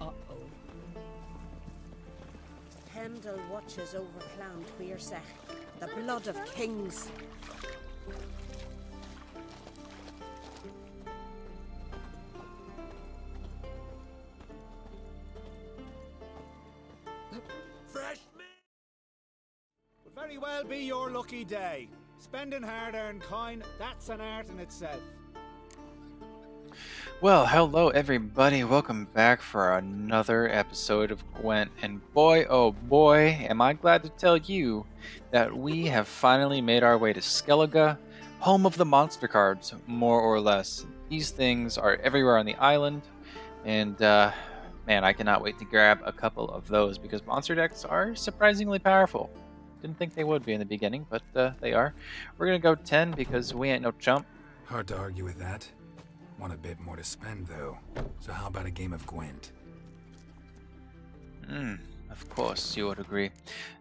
Uh-oh. Pendle watches over Clan Tweersech, the blood of kings. Fresh meat! Would very well be your lucky day. Spending hard-earned coin, that's an art in itself. Well, hello everybody, welcome back for another episode of Gwent, and boy oh boy am I glad to tell you that we have finally made our way to Skellige, home of the monster cards, more or less. These things are everywhere on the island, and man, I cannot wait to grab a couple of those because monster decks are surprisingly powerful. Didn't think they would be in the beginning, but they are. We're gonna go 10 because we ain't no chump. Hard to argue with that. Want a bit more to spend, though. So how about a game of Gwent? Of course, you would agree.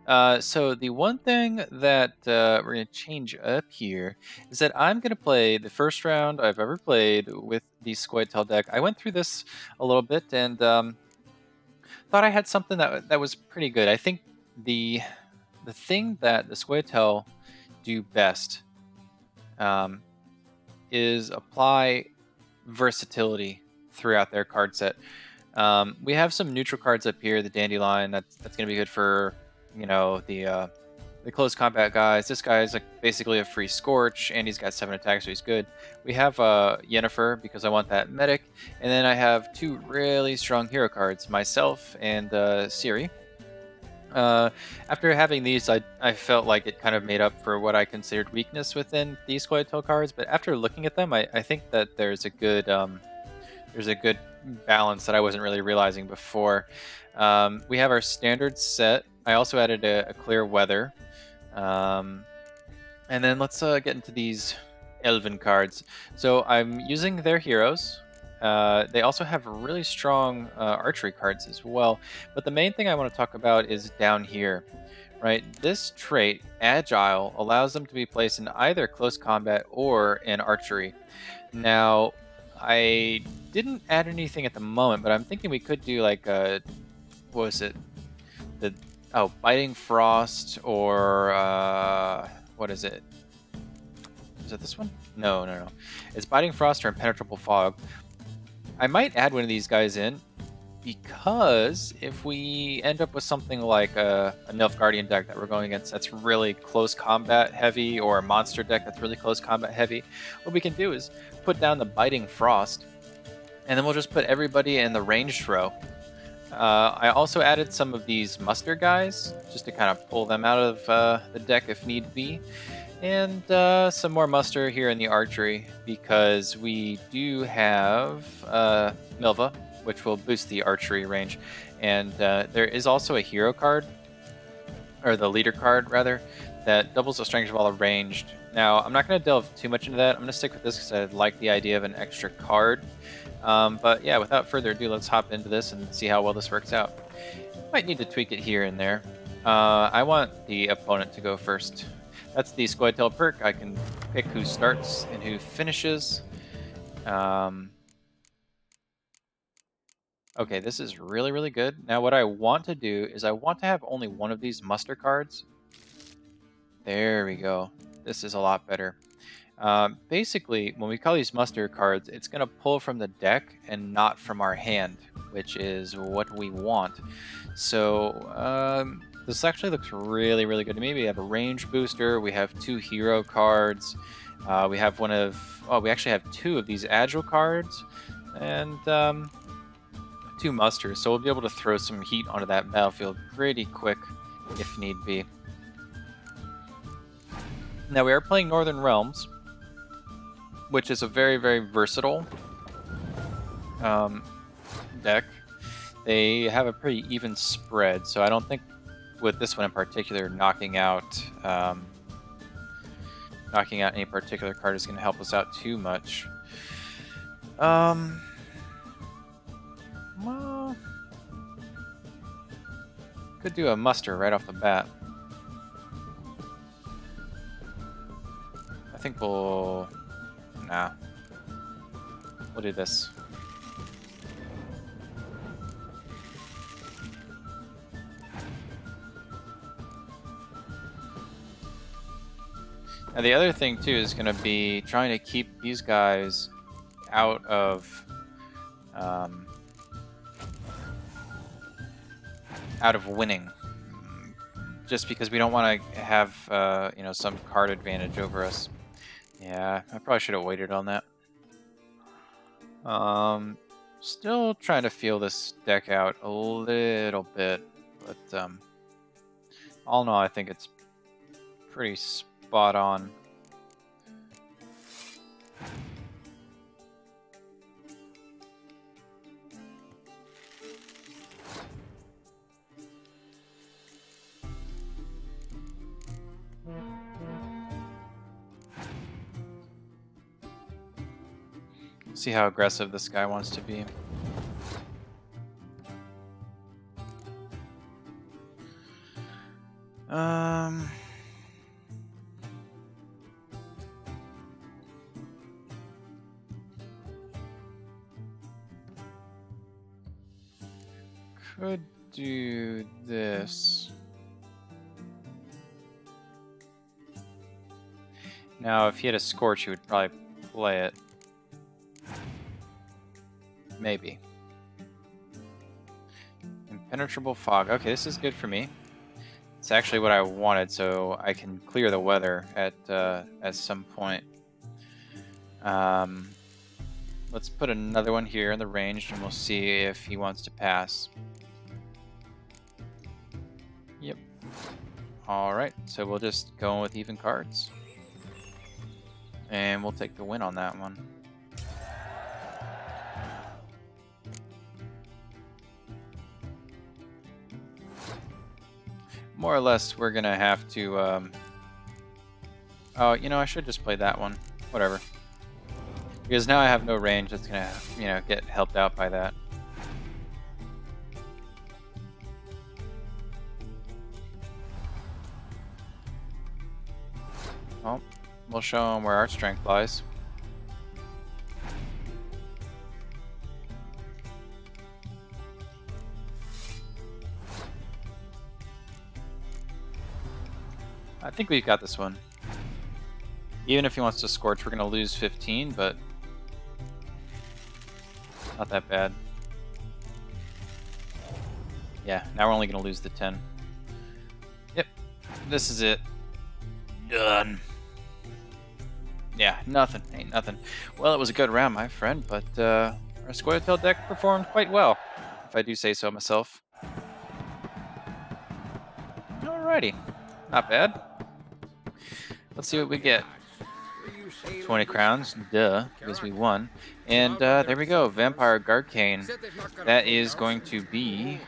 So the one thing that we're going to change up here is that I'm going to play the first round I've ever played with the Skellige deck. I went through this a little bit and thought I had something that was pretty good. I think the thing that the Skellige do best is apply versatility throughout their card set. We have some neutral cards up here, the Dandelion, that's going to be good for, you know, the close combat guys. This guy is like basically a free Scorch, and he's got 7 attacks, so he's good. We have Yennefer, because I want that medic, and then I have 2 really strong hero cards, myself and Ciri. After having these, I felt like it kind of made up for what I considered weakness within these Skellige cards, but after looking at them, I think that there's a good balance that I wasn't really realizing before. We have our standard set. I also added a clear weather. And then let's get into these Elven cards. So I'm using their heroes. They also have really strong archery cards as well. But the main thing I want to talk about is down here. Right, this trait, Agile, allows them to be placed in either close combat or in archery. Now, I didn't add anything at the moment, but I'm thinking we could do like a, what was it? Biting Frost, or what is it? Is it this one? No. It's Biting Frost or Impenetrable Fog. I might add one of these guys in because if we end up with something like a Nilfgaardian deck that we're going against that's really close combat heavy, or a monster deck that's really close combat heavy, what we can do is put down the Biting Frost, and then we'll just put everybody in the ranged row. I also added some of these muster guys just to kind of pull them out of the deck if need be, and some more muster here in the archery because we do have Milva, which will boost the archery range, and there is also a hero card, or the leader card rather, that doubles the strength of all the ranged. Now, I'm not going to delve too much into that. I'm going to stick with this because I like the idea of an extra card. But yeah, without further ado, let's hop into this and see how well this works out. Might need to tweak it here and there. I want the opponent to go first. That's the Skellige perk. I can pick who starts and who finishes. Okay, this is really, really good. Now what I want to do is I want to have only one of these muster cards. There we go. This is a lot better. Basically, when we call these muster cards, it's going to pull from the deck and not from our hand, which is what we want. So this actually looks really, really good to me. We have a range booster. We have 2 hero cards. We have we actually have 2 of these agile cards, and 2 musters. So we'll be able to throw some heat onto that battlefield pretty quick if need be. Now we are playing Northern Realms, which is a very, very versatile deck. They have a pretty even spread, so I don't think with this one in particular knocking out any particular card is going to help us out too much. Well, could do a muster right off the bat. think we'll... Nah. We'll do this. Now the other thing too is going to be trying to keep these guys out of winning, just because we don't want to have you know, some card advantage over us. Yeah, I probably should have waited on that. Still trying to feel this deck out a little bit, but all in all, I think it's pretty spot on. See how aggressive this guy wants to be. Could do this. Now, if he had a Scorch, he would probably play it. Maybe. Impenetrable fog. Okay, this is good for me. It's actually what I wanted, so I can clear the weather at some point. Let's put another one here in the range, and we'll see if he wants to pass. Yep. Alright, so we'll just go with even cards. And we'll take the win on that one. More or less, we're gonna have to, oh, you know, I should just play that one. Whatever. Because now I have no range that's gonna, you know, get helped out by that. Well, we'll show them where our strength lies. I think we've got this one. Even if he wants to Scorch, we're going to lose 15, but not that bad. Yeah, now we're only going to lose the 10. Yep, this is it. Done. Yeah, nothing. Ain't nothing. Well, it was a good round, my friend, but our Squirtle deck performed quite well, if I do say so myself. Alrighty. Not bad. Let's see what we get. 20 crowns, duh, because we won. And there we go, Vampire Garcane. That is going to be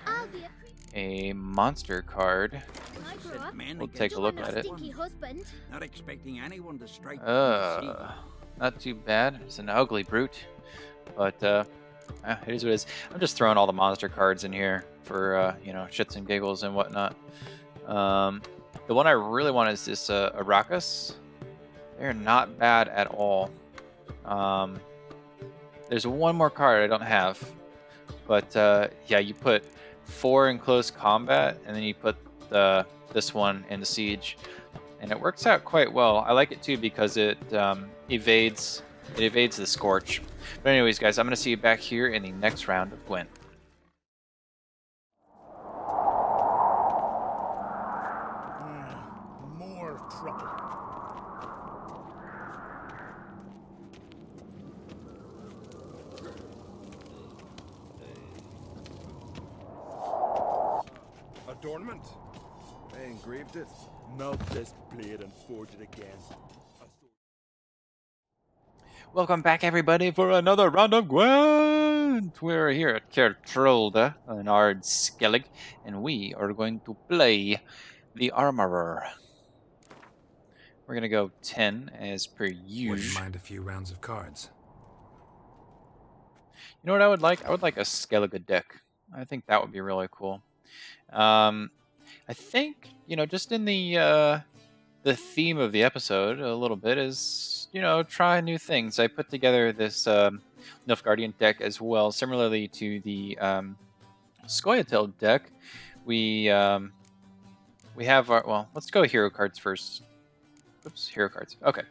a monster card. We'll take a look at it. Not too bad. It's an ugly brute, but it is what it is. I'm just throwing all the monster cards in here for you know, shits and giggles and whatnot. The one I really want is this Arrakis. They're not bad at all. There's one more card I don't have, but yeah, you put 4 in close combat, and then you put this one in the siege, and it works out quite well. I like it too because it evades the Scorch. But anyways, guys, I'm gonna see you back here in the next round of Gwent. More trouble. Adornment? I engraved it. Melt this blade and forge it again. Welcome back, everybody, for another round of Gwent! We're here at Cirilla in our Skellige, and we are going to play the Armorer. We're going to go 10 as per usual. Wouldn't mind a few rounds of cards. You know what I would like? I would like a Skellige deck. I think that would be really cool. I think, you know, just in the the theme of the episode a little bit is, you know, try new things. I put together this Nilfgaardian deck as well, similarly to the Skellige deck. We have our, well, let's go hero cards first. Oops, hero cards. Okay,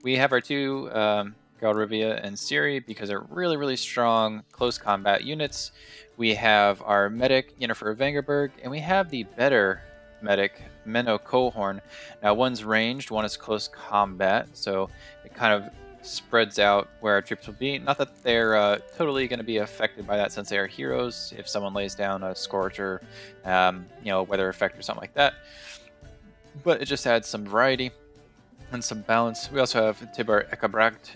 we have our two Geralt of Rivia and Cirilla because they're really, really strong close combat units. We have our medic Yennefer of Vengerberg, and we have the better medic Menno Cohorn. Now one's ranged, one is close combat, so it kind of spreads out where our troops will be. Not that they're totally going to be affected by that, since they are heroes. If someone lays down a scorch or you know, weather effect or something like that, but it just adds some variety and some balance. We also have Tibbar Ekabracht,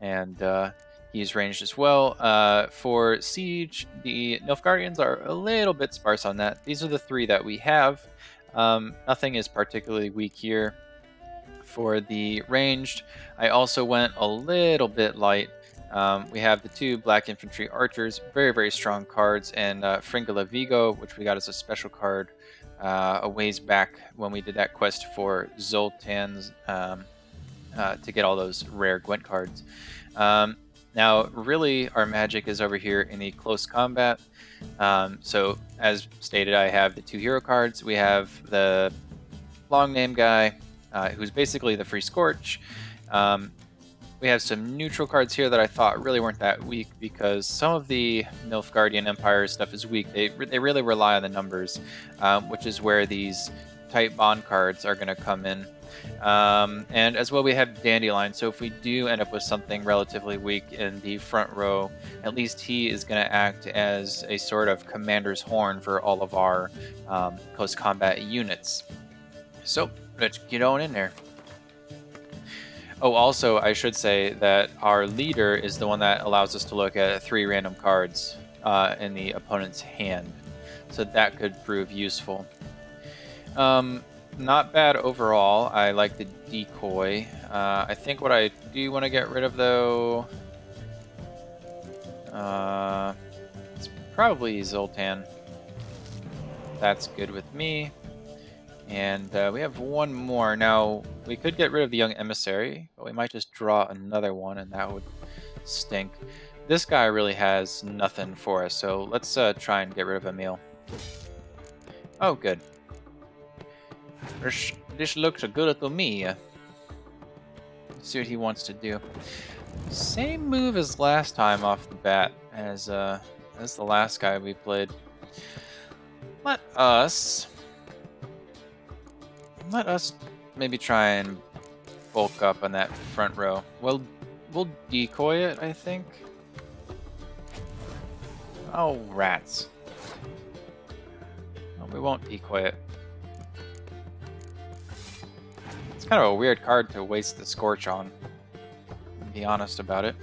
and he's ranged as well. For Siege, the Nilfgaardians are a little bit sparse on that. These are the three that we have. Nothing is particularly weak here. For the ranged, I also went a little bit light. We have the two Black Infantry Archers, very, very strong cards, and Fringilla Vigo, which we got as a special card a ways back when we did that quest for Zoltan's to get all those rare Gwent cards. Now, really, our magic is over here in the close combat. So, as stated, I have the two hero cards. We have the long name guy, who's basically the free Scorch. We have some neutral cards here that I thought really weren't that weak, because some of the Nilfgaardian Empire stuff is weak. They really rely on the numbers, which is where these tight bond cards are going to come in. And as well, we have Dandelion, so if we do end up with something relatively weak in the front row, at least he is going to act as a sort of commander's horn for all of our close combat units. So let's get on in there. Oh, also, I should say that our leader is the one that allows us to look at 3 random cards in the opponent's hand, so that could prove useful. Not bad overall. I like the decoy. I think what I do want to get rid of, though, it's probably Zoltan. That's good with me. And we have one more. Now, we could get rid of the Young Emissary, but we might just draw another one, and that would stink. This guy really has nothing for us, so let's try and get rid of Emil. Oh, good. This looks good to me. Let's see what he wants to do. Same move as last time off the bat, as the last guy we played. Let us maybe try and bulk up on that front row. We'll decoy it, I think. Oh, rats. No, we won't decoy it. It's kind of a weird card to waste the Scorch on, to be honest about it.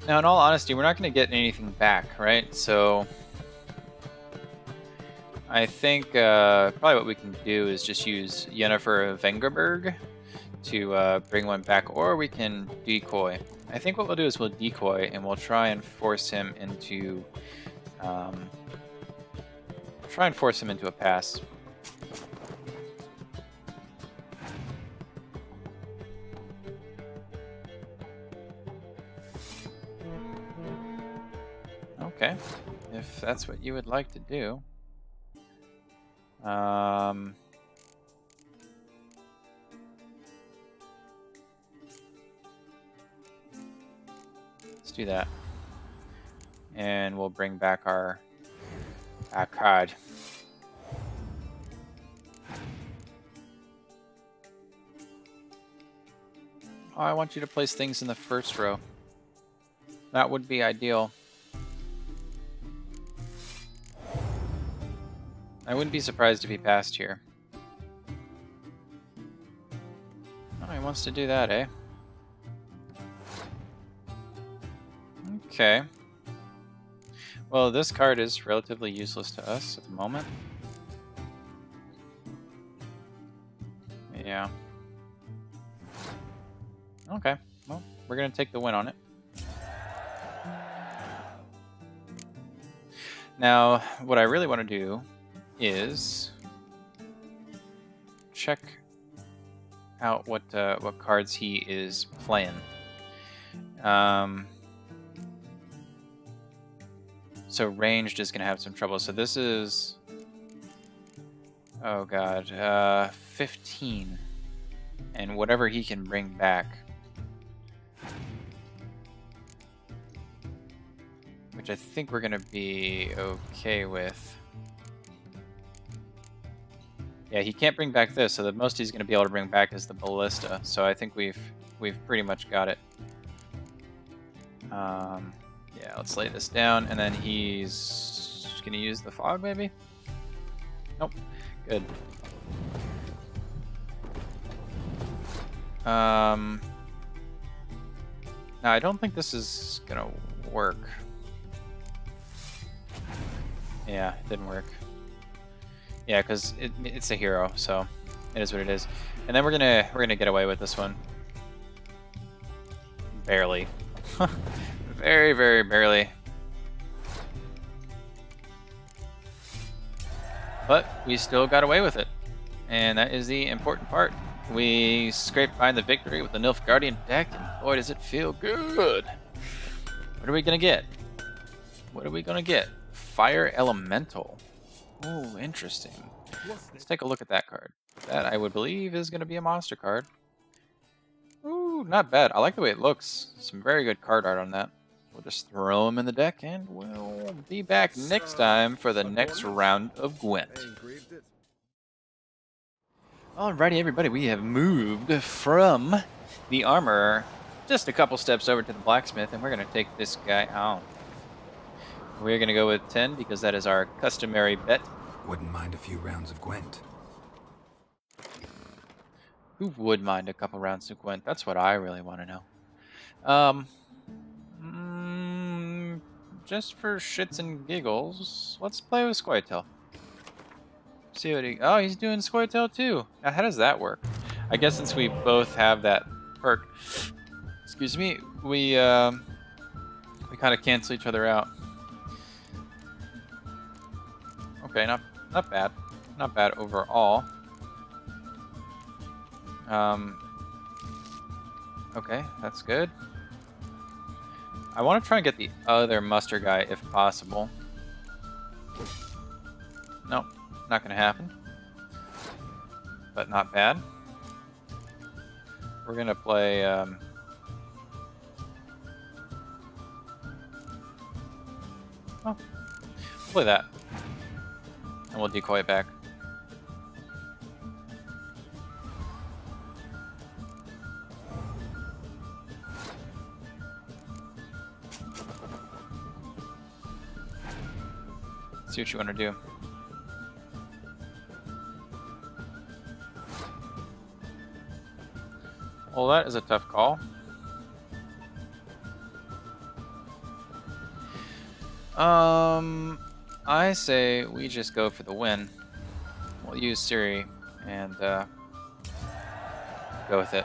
Now, in all honesty, we're not going to get anything back, right? So I think probably what we can do is just use Yennefer of Vengerberg to bring one back, or we can decoy. I think what we'll do is we'll decoy, and we'll try and force him into a pass. Okay, if that's what you would like to do. Let's do that. And we'll bring back our card. Oh, I want you to place things in the first row. That would be ideal. I wouldn't be surprised if he passed here. Oh, he wants to do that, eh? Okay. Well, this card is relatively useless to us at the moment. Yeah. Okay. Well, we're gonna take the win on it. Now, what I really want to do is check out what cards he is playing. So ranged is gonna have some trouble. So this is, oh god, 15, and whatever he can bring back. Which I think we're gonna be okay with. Yeah, he can't bring back this, so the most he's gonna be able to bring back is the ballista. So I think we've pretty much got it. Yeah, let's lay this down, and then he's gonna use the fog, maybe? Nope. Good. Now I don't think this is gonna work. Yeah, it didn't work. Yeah, because it's a hero, so it is what it is. And then we're gonna get away with this one. Barely. Very, very barely. But we still got away with it. And that is the important part. We scraped by the victory with the Nilfgaardian deck, and boy does it feel good. What are we gonna get? What are we gonna get? Fire Elemental. Oh, interesting. Let's take a look at that card. That, I would believe, is going to be a monster card. Ooh, not bad. I like the way it looks. Some very good card art on that. We'll just throw them in the deck, and we'll be back next time for the next round of Gwent. Alrighty, everybody, we have moved from the armor just a couple steps over to the blacksmith, and we're going to take this guy out. We're going to go with 10 because that is our customary bet. Wouldn't mind a few rounds of Gwent. Who would mind a couple rounds of Gwent? That's what I really want to know. Just for shits and giggles, let's play with Skellige. See what he... Oh, he's doing Skellige too. Now, how does that work? I guess since we both have that perk, excuse me, we kind of cancel each other out. Okay, not bad. Not bad overall. Okay, that's good. I want to try and get the other muster guy if possible. Nope, not gonna happen. But not bad. We're gonna play oh, play that. And we'll decoy it back. See what you want to do. Well, that is a tough call. I say we just go for the win. We'll use Siri and go with it.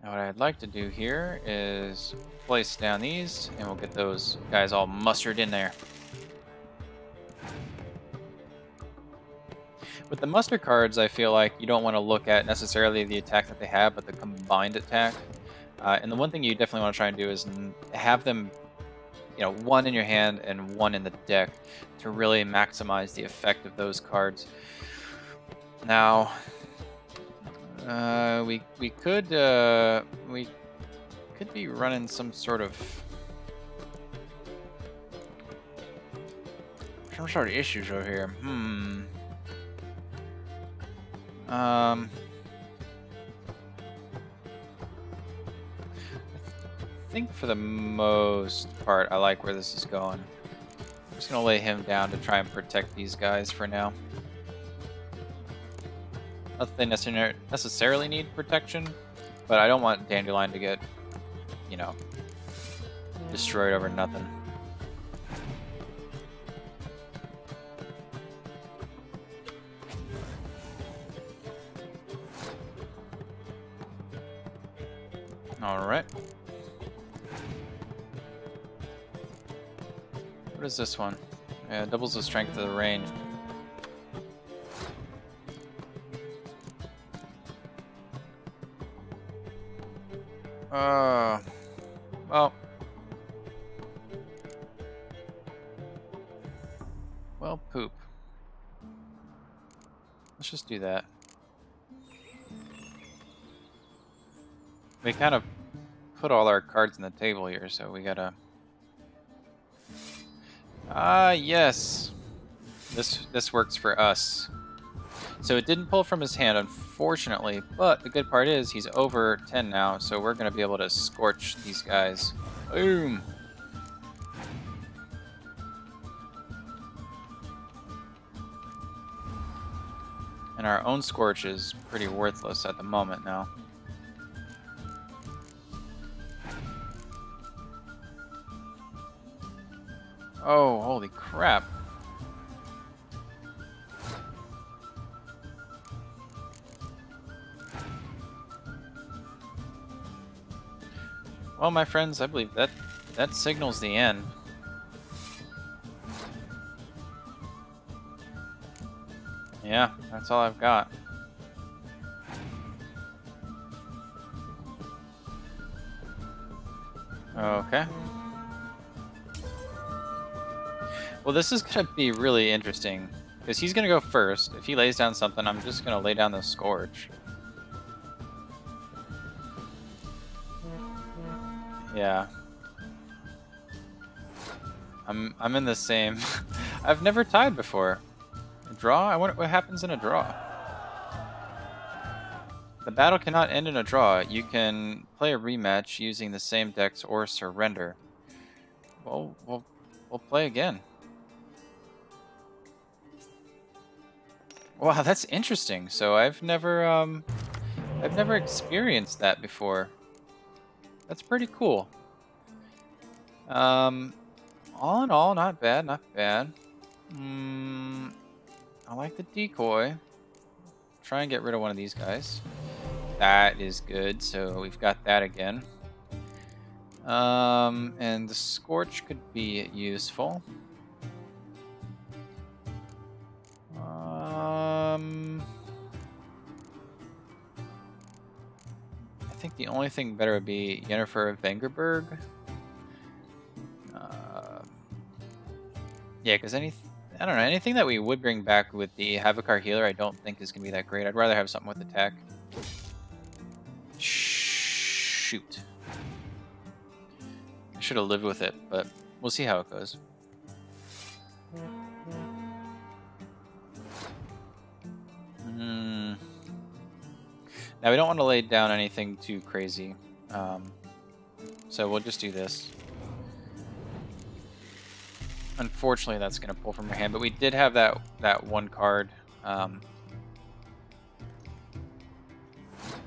Now what I'd like to do here is place down these, and we'll get those guys all mustered in there. With the muster cards, I feel like you don't want to look at necessarily the attack that they have, but the combined attack. And the one thing you definitely want to try and do is have them, you know, one in your hand and one in the deck to really maximize the effect of those cards. Now, we could be running some sort of issues over here. I think for the most part, I like where this is going. I'm just gonna lay him down to try and protect these guys for now. Not that they necessarily need protection, but I don't want Dandelion to get, you know, destroyed over nothing. Alright. What is this one? Yeah, it doubles the strength of the range. Well. Well, poop. Let's just do that. We kind of put all our cards on the table here, so we gotta... Ah, yes! This works for us. So it didn't pull from his hand, unfortunately, but the good part is he's over 10 now, so we're gonna be able to scorch these guys. Boom! And our own scorch is pretty worthless at the moment now. Oh, holy crap. Well, my friends, I believe that signals the end. Yeah, that's all I've got. Okay. Well, this is going to be really interesting, because he's going to go first. If he lays down something, I'm just going to lay down the Scourge. Yeah. I'm in the same... I've never tied before. A draw? I wonder what happens in a draw. The battle cannot end in a draw. You can play a rematch using the same decks or surrender. Well, we'll play again. Wow, that's interesting. So I've never experienced that before. That's pretty cool. All in all, not bad, not bad. I like the decoy. Try and get rid of one of these guys. That is good, so we've got that again. And the Scorch could be useful. I think the only thing better would be Yennefer of Vengerberg. Yeah, because I don't know, anything that we would bring back with the Havokar healer I don't think is going to be that great. I'd rather have something with attack. Shoot. I should have lived with it, but we'll see how it goes. Now we don't want to lay down anything too crazy, so we'll just do this. Unfortunately, that's going to pull from your hand, but we did have that one card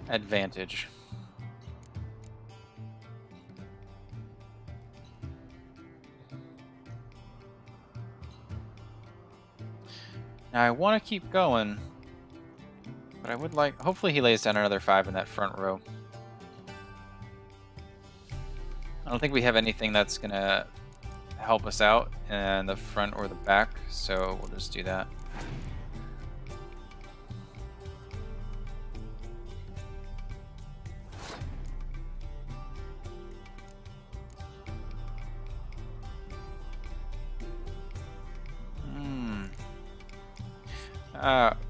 advantage. Now I want to keep going, but I would like... Hopefully he lays down another 5 in that front row. I don't think we have anything that's going to help us out in the front or the back, so we'll just do that.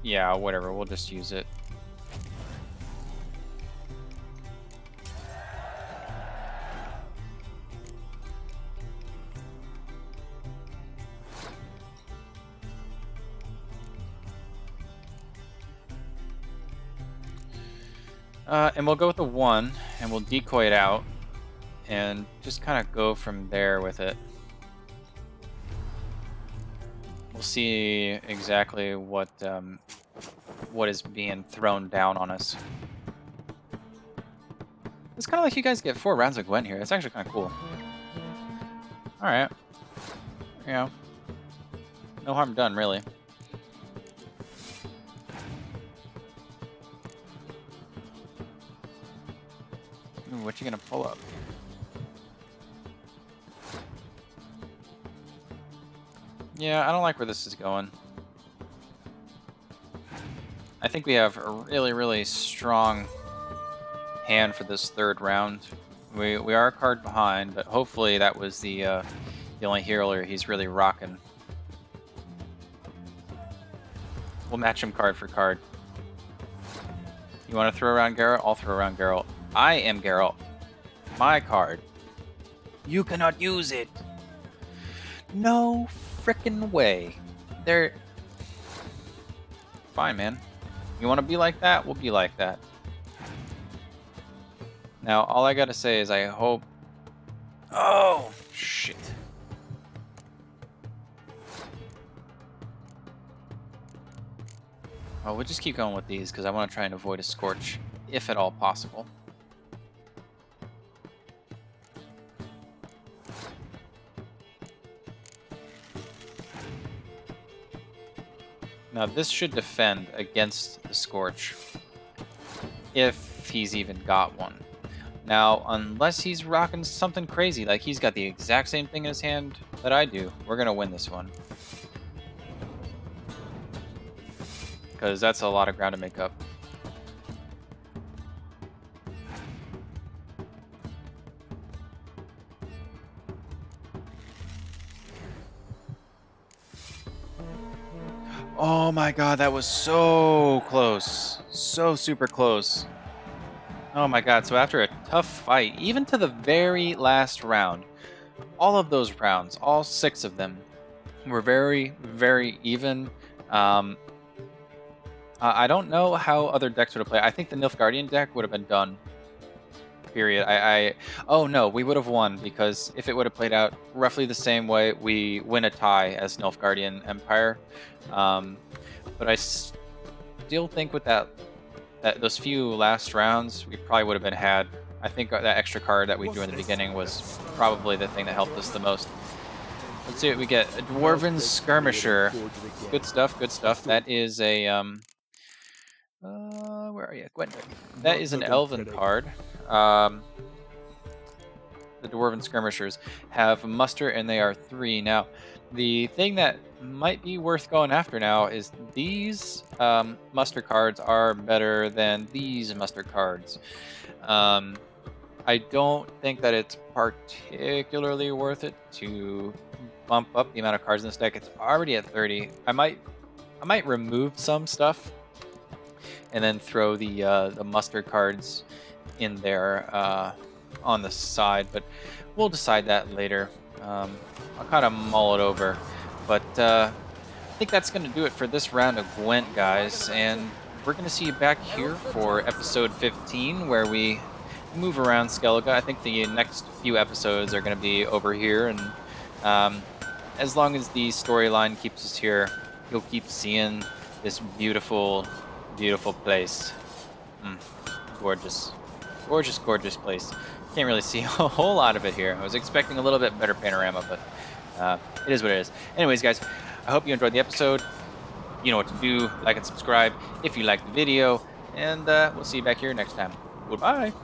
Yeah, whatever, we'll just use it. And we'll go with the 1, and we'll decoy it out, and just kind of go from there with it. We'll see exactly what is being thrown down on us. It's kind of like you guys get 4 rounds of Gwent here. It's actually kind of cool. Alright. You know, no harm done, really. Ooh, what you gonna pull up? Yeah, I don't like where this is going. I think we have a really, really strong hand for this third round. We are a card behind, but hopefully that was the only healer he's really rocking. We'll match him card for card. You want to throw around Geralt? I'll throw around Geralt. I am Geralt. My card. You cannot use it. No frickin' way. They're... Fine, man. You want to be like that? We'll be like that. Now, all I gotta say is I hope... Oh, shit. Oh, we'll just keep going with these because I want to try and avoid a Scorch, if at all possible. Now this should defend against the Scorch, if he's even got one. Now, unless he's rocking something crazy, like he's got the exact same thing in his hand that I do, we're gonna win this one. Because that's a lot of ground to make up. Oh my god, that was so close. So super close. Oh my god, so after a tough fight, even to the very last round, all of those rounds, all 6 of them, were very, very even. I don't know how other decks would have played. I think the Nilfgaardian deck would have been done. Period. Oh no, we would have won, because if it would have played out roughly the same way, we win a tie as Nilfgaardian Empire. But I still think with those few last rounds, we probably would have been had. I think that extra card that we drew in the beginning was probably the thing that helped us the most. Let's see what we get. A Dwarven Skirmisher. Good stuff, good stuff. That is a, where are you? Gwent. That is an Elven card. The Dwarven Skirmishers have muster and they are 3. Now, the thing that might be worth going after now is these muster cards are better than these muster cards. I don't think that it's particularly worth it to bump up the amount of cards in this deck. It's already at 30. I might remove some stuff and then throw the muster cards in there on the side, but we'll decide that later. I'll kind of mull it over, but I think that's going to do it for this round of Gwent, guys, and we're going to see you back here for episode 15, where we move around Skellige. I think the next few episodes are going to be over here, and as long as the storyline keeps us here, you'll keep seeing this beautiful, beautiful place. Gorgeous. Gorgeous, gorgeous place. Can't really see a whole lot of it here. I was expecting a little bit better panorama, but it is what it is. Anyways, guys, I hope you enjoyed the episode. You know what to do. Like and subscribe if you liked the video, and we'll see you back here next time. Goodbye.